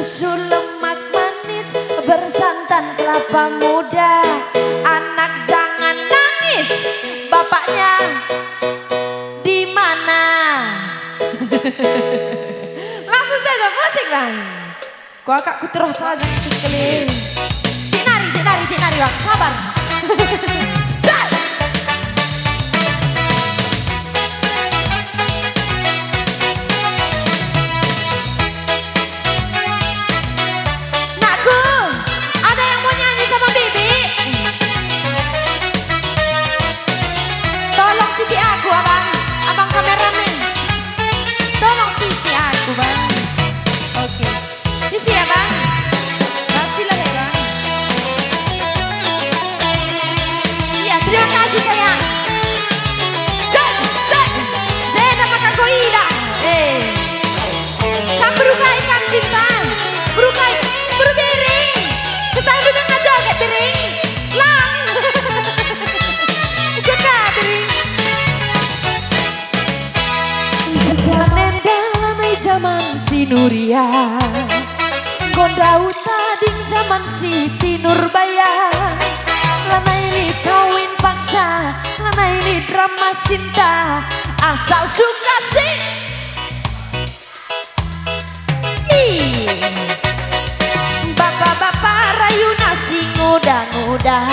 susu lemak manis bersantan kelapa muda. Anak jangan nangis, bapaknya di mana? Langsung saja musik bang. Kau akakku terus aja sekali. Tinari bang, sabar. Terima kasih sayang. Jeda makan goida. Kan berukai kan cinta. Berukai berbiring. Kesana dengan jaga biring. Lang. Jaga biring. Jalan dalam zaman si Nuria. Gondau tading zaman Siti Nurbaya. Lana ini kawin paksa, lana ini drama cinta, asal suka sih. Bapak-bapak rayu nasi nguda-nguda,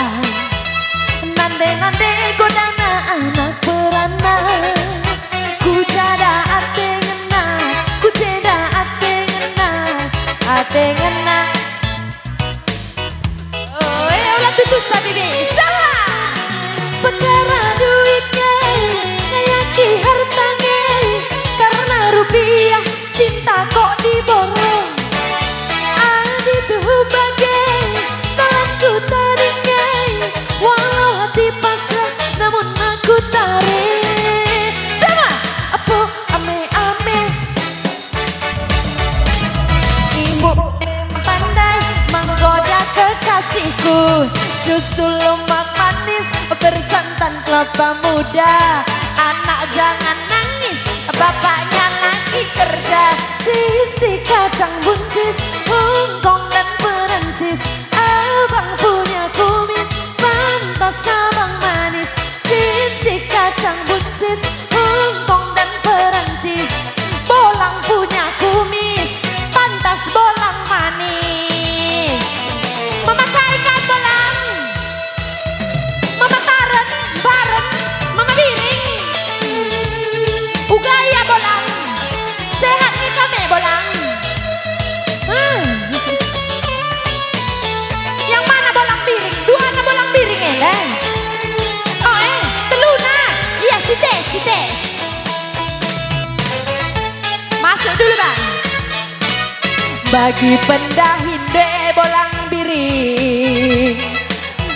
nande-nande godana anak perana. Ku jada ate ngena, ku jeda ate ngena, ate ngena. Tutu sabibi salah Perkara duitnya ngayaki hartanya, karena rupiah cinta kok diborong. Adi tuh bagai telanku tadinya, walau hati pasrah namun aku tarik. Sama apa ame-ame, ibu pandai menggoda kekasihku. Susu lemak manis bersantan kelapa muda. Anak jangan nangis, bapaknya lagi kerja. Sisi kacang buncis, Hongkong dan Perancis. Abang punya kumis, pantas abang manis. Sisi kacang buncis, Hongkong dan Perancis. Bolang punya kumis, pantas bolang manis. memakai ikan bolang. Mama taren, bareng, mama biring. Ugaya bolang. Sehat nih kami bolang. Yang mana bolang piring? Dua na bolang piring Oh teluna. Iya si tes. Masuk dulu bang. Bagi pendahinde bolang biring,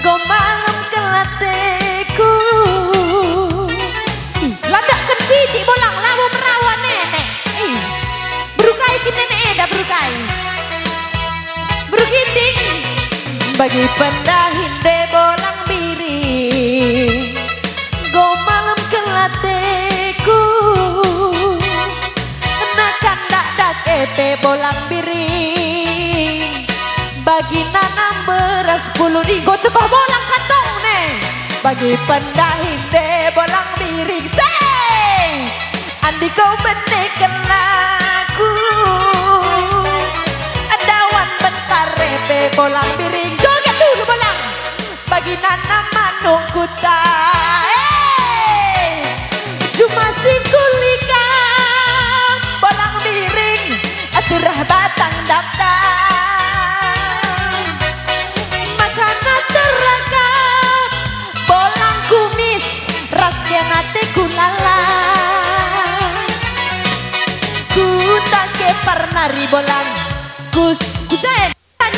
go malam kelateku. Ladakan siti bolang lawo merawan nenek. Berukai ki nenek eda berukai. Berukiting. Bagi pendahinde bolang biring, go malam kelateku. Nakan dak epe bolang biring, bagi nanam beras 10 ribu cekoh bolang kantong nih. Bagi pendahinde bolang biring, say andi kau benekan aku. Adawan bentar epe bolang biring, joget dulu bolang. Bagi nanam manuk kuta, cuma si kulika bolang biring, aturah batang daftar. Makanan teragam, bolang kumis, ras kenate kulala. Ku tak ke pernah ribolang, ku jahe,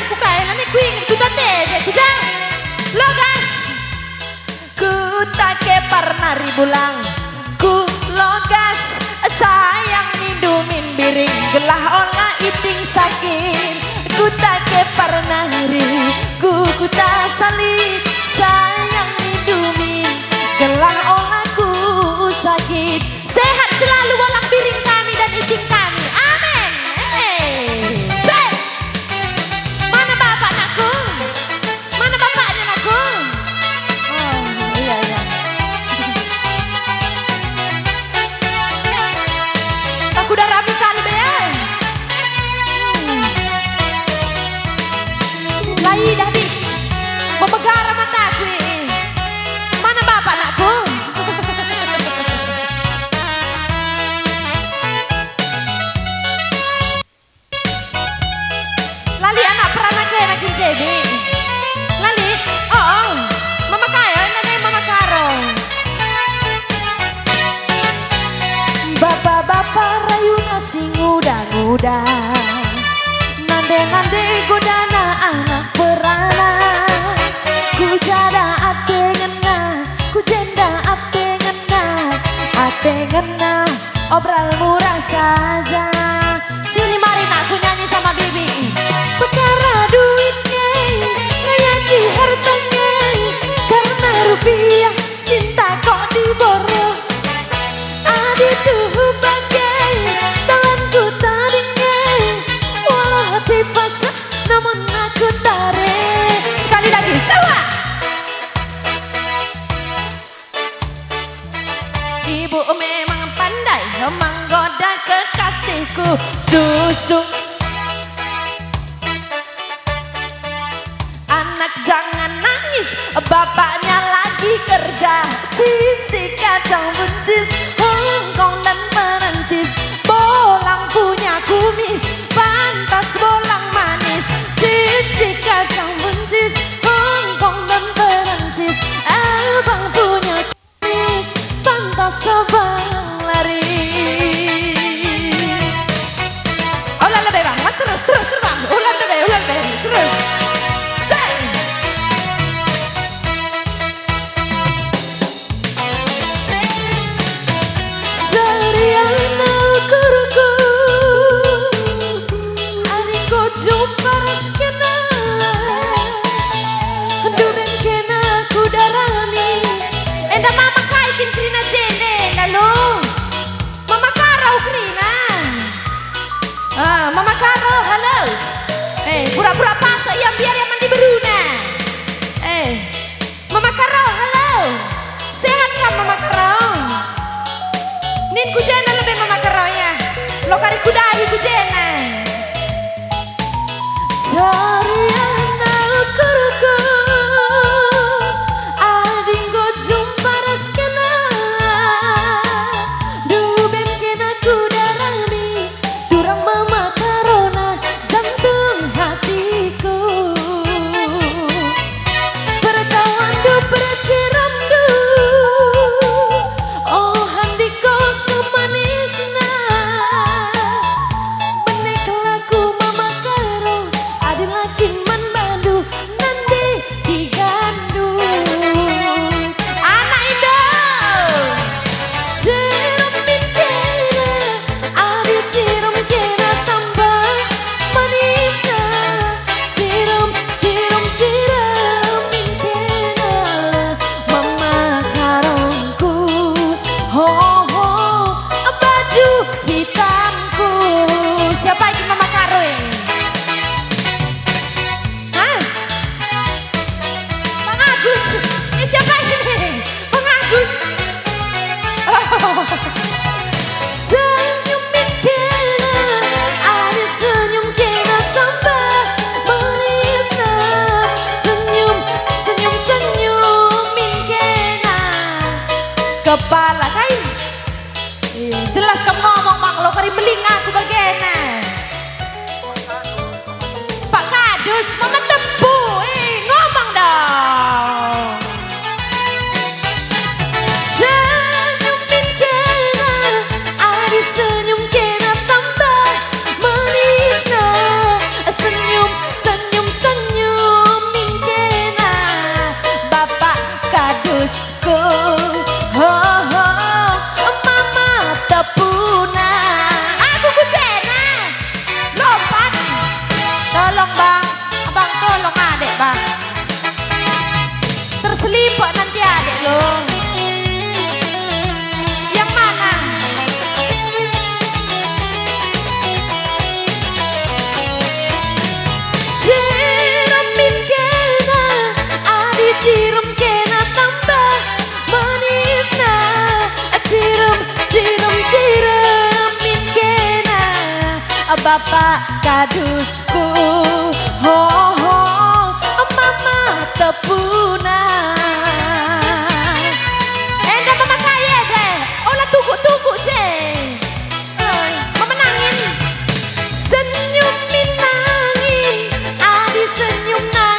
ku kain ane ku ingin ku tete, ku jahe, logas. Ku tak ke pernah ribolang, ku logas, sayang mindumin biring, gelah olah iting sakit. Ku tak ke pernah ri, ku tak salit, sayang mindumin, gelah olah ku sakit. Sehat selalu bolang piring kami dan iting kami. Amin. baby. Lali, oh, mama kaya, nanay mama karo. Bapak-bapak rayu nasi nguda-nguda, nande-nande godana anak perana. Ku jada ate ngena, ku jenda ate ngena, obral murah saja. Sini mari aku nyanyi sama Bibi. Perkara duitnya, ngayaki hartanya, karena rupiah cinta kok diborong. Adi tuh bagai telanku tadinya, walau hati pasrah namun aku tarik. Sekali lagi, sama. Ibu memang pandai menggoda kekasihku susu. Anak jangan nangis, bapaknya lagi kerja. Cici kacang buncis, Hongkong dan Perancis. Bolang punya kumis, pantas bolang manis. Cici kacang buncis, Hongkong dan Perancis. Abang punya kumis, pantas abang lari. Ulan lebih bang, terus bang. Ulan lebih, terus. Say. Sariana kuruku, aniko jumpa raskena, dumen kena kudarami. Enda mama kaikin krina jene, lalu mama karau krina. Mama karo, halo. Pura-pura pasok yang biar yang mandi beruna. Mama karo, halo. Sehat kan mama karo? Nin kujena lebih mama karo ya. Lo kari kudahi kujena. Sariana kuruku, adinggo jumpa raskena, dubem kena kudarami, durang mama karona jantung hatiku. Pertawan du perciram du, oh handiko semanisna. Benek laku mama karo, adil lagi manbandu nanti digandu. Anak indah, cirum kena, adil cirum kena tambah manisna. Cirum kena, mama karongku. Ho ho, baju hitamku. Siapa ini mama karo ini? Hah? Bang Agus. Ini siapa ini? Bang Agus. Oh. Senyumin kena, ada senyum kena tambah manisna. Senyumin kena. Kepala kain. Jelas kamu ngomong mang lo kari beling aku bagena. Pak Kadus, mama tebu, ngomong dong. Senyumin kena, ada senyum kena tambah manisna. Senyumin kena, Bapak Kadusku. Ho ho, mama tepuna. Aku kujena, lompat. Tolong bang, abang tolong adek bang. Terselipok nanti adek lo. Yang mana? Cirumin kena, adi cirum kena tambah manisna. Cirumin kena, Bapak Kadusku. Ho ho, mama tepuna. Enda mama kaya deh, olah tuku je. Mama nangin, senyumin nangin, adi senyum nangin.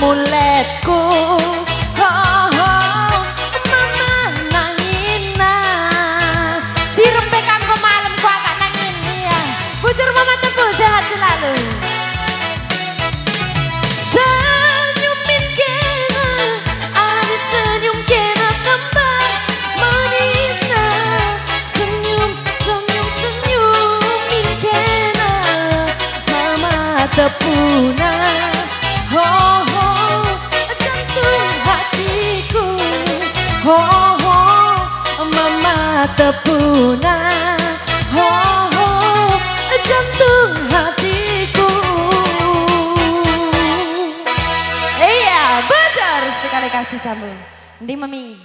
muletku. Mama nangina Cirempe kanggo malam ku agak nangin ya. bujur mama tebu sehat selalu. Senyumin kena, ada senyum kena tambah manisnya. Senyum, senyum, senyumin kena, mama tepuna. Oh, oh, jantung hatiku. Oh, oh, mama tepuna. Oh, oh, jantung hatiku. Iya, bocor sekali kasih sambung. Ndi mami.